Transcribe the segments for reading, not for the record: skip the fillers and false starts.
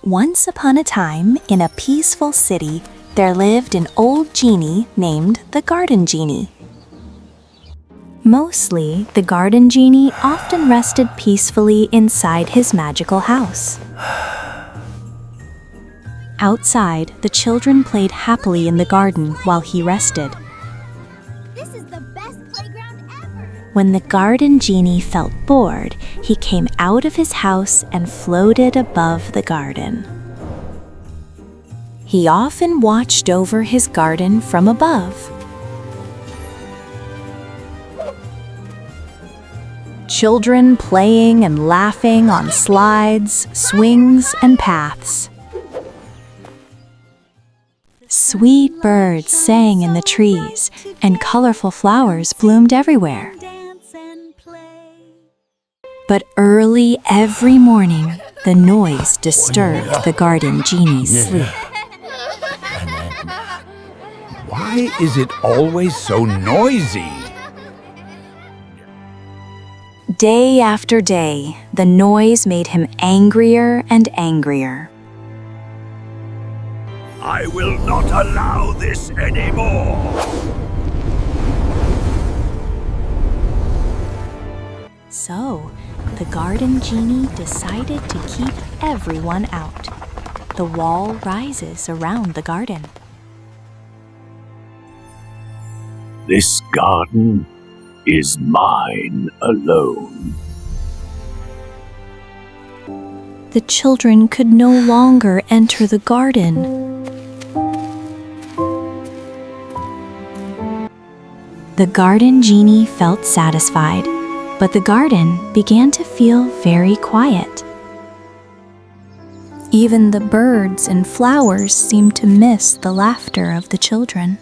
Once upon a time, in a peaceful city, there lived an old genie named the Garden Genie. Mostly, the Garden Genie often rested peacefully inside his magical house. Outside, the children played happily in the garden while he rested. This is the best playground ever! When the Garden Genie felt bored, he came out of his house and floated above the garden. He often watched over his garden from above. Children playing and laughing on slides, swings, and paths. Sweet birds sang in the trees, and colorful flowers bloomed everywhere. But early every morning, the noise disturbed the Garden Genie's sleep. Why is it always so noisy? Day after day, the noise made him angrier and angrier. I will not allow this anymore. So, the Garden Genie decided to keep everyone out. The wall rises around the garden. This garden is mine alone. The children could no longer enter the garden. The Garden Genie felt satisfied, but the garden began to feel very quiet. Even the birds and flowers seemed to miss the laughter of the children.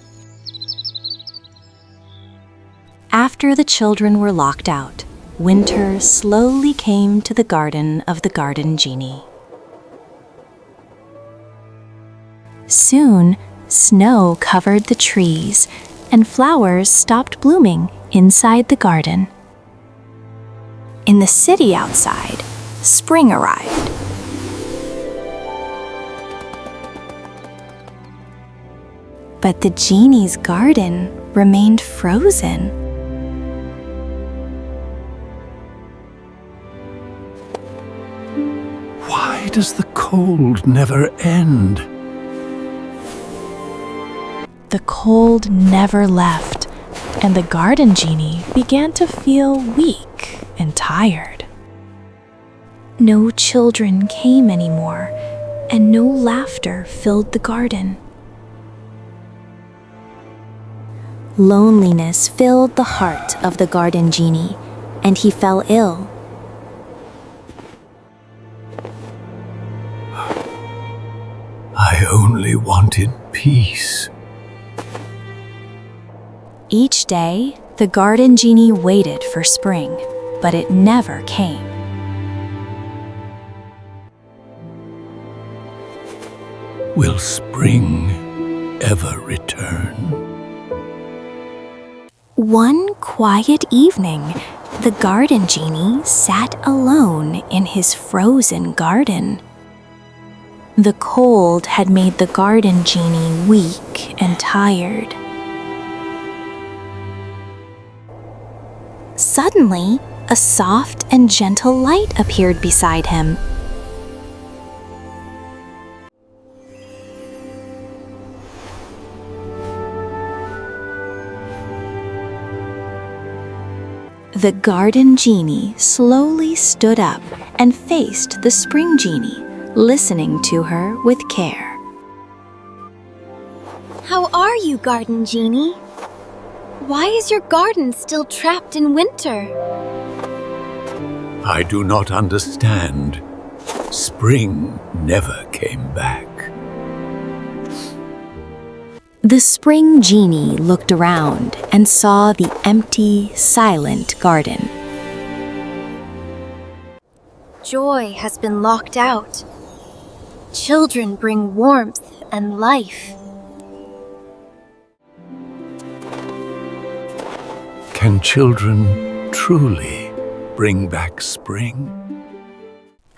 After the children were locked out, winter slowly came to the garden of the Garden Genie. Soon, snow covered the trees, and flowers stopped blooming inside the garden. In the city outside, spring arrived. But the genie's garden remained frozen. Why does the cold never end? The cold never left, and the Garden Genie began to feel weak and tired. No children came anymore, and no laughter filled the garden. Loneliness filled the heart of the Garden Genie, and he fell ill. I only wanted peace. Each day, the Garden Genie waited for spring, but it never came. Will spring ever return? One quiet evening, the Garden Genie sat alone in his frozen garden. The cold had made the Garden Genie weak and tired. Suddenly, a soft and gentle light appeared beside him. The Garden Genie slowly stood up and faced the Spring Genie, listening to her with care. How are you, Garden Genie? Why is your garden still trapped in winter? I do not understand. Spring never came back. The Spring Genie looked around and saw the empty, silent garden. Joy has been locked out. Children bring warmth and life. Can children truly bring back spring?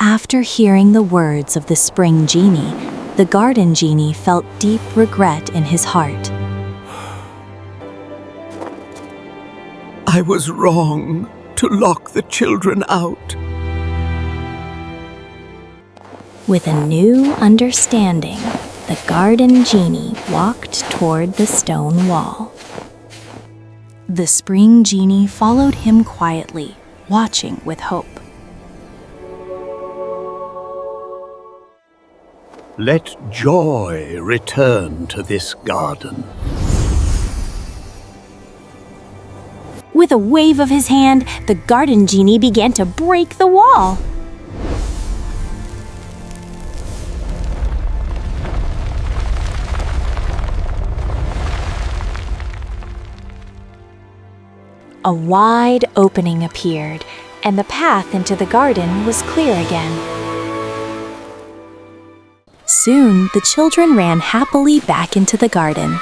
After hearing the words of the Spring Genie, the Garden Genie felt deep regret in his heart. I was wrong to lock the children out. With a new understanding, the Garden Genie walked toward the stone wall. The Spring Genie followed him quietly, watching with hope. Let joy return to this garden. With a wave of his hand, the Garden Genie began to break the wall. A wide opening appeared, and the path into the garden was clear again. Soon, the children ran happily back into the garden.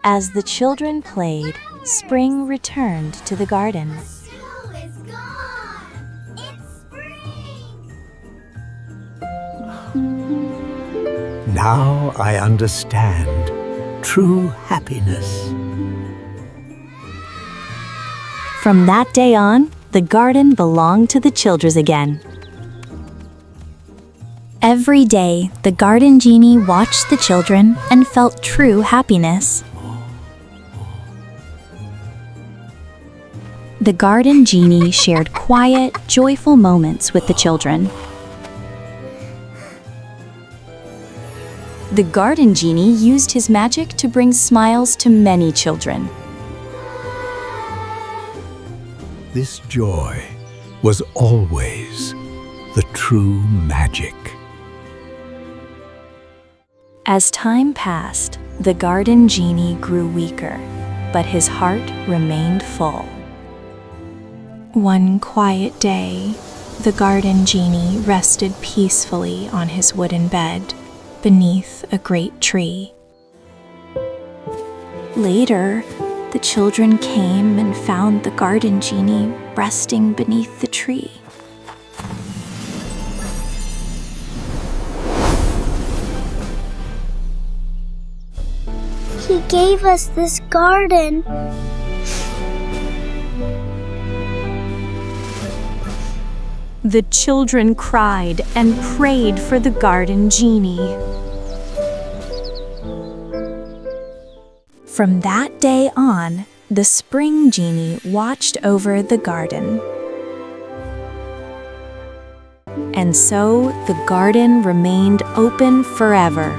As the children played, spring returned to the garden. Snow is gone. It's spring. Now I understand true happiness. From that day on, the garden belonged to the children again. Every day, the Garden Genie watched the children and felt true happiness. The Garden Genie shared quiet, joyful moments with the children. The Garden Genie used his magic to bring smiles to many children. This joy was always the true magic. As time passed, the Garden Genie grew weaker, but his heart remained full. One quiet day, the Garden Genie rested peacefully on his wooden bed beneath a great tree. Later, the children came and found the Garden Genie resting beneath the tree. He gave us this garden. The children cried and prayed for the Garden Genie. From that day on, the Spring Genie watched over the garden. And so the garden remained open forever,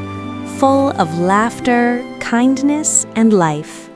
full of laughter, kindness, and life.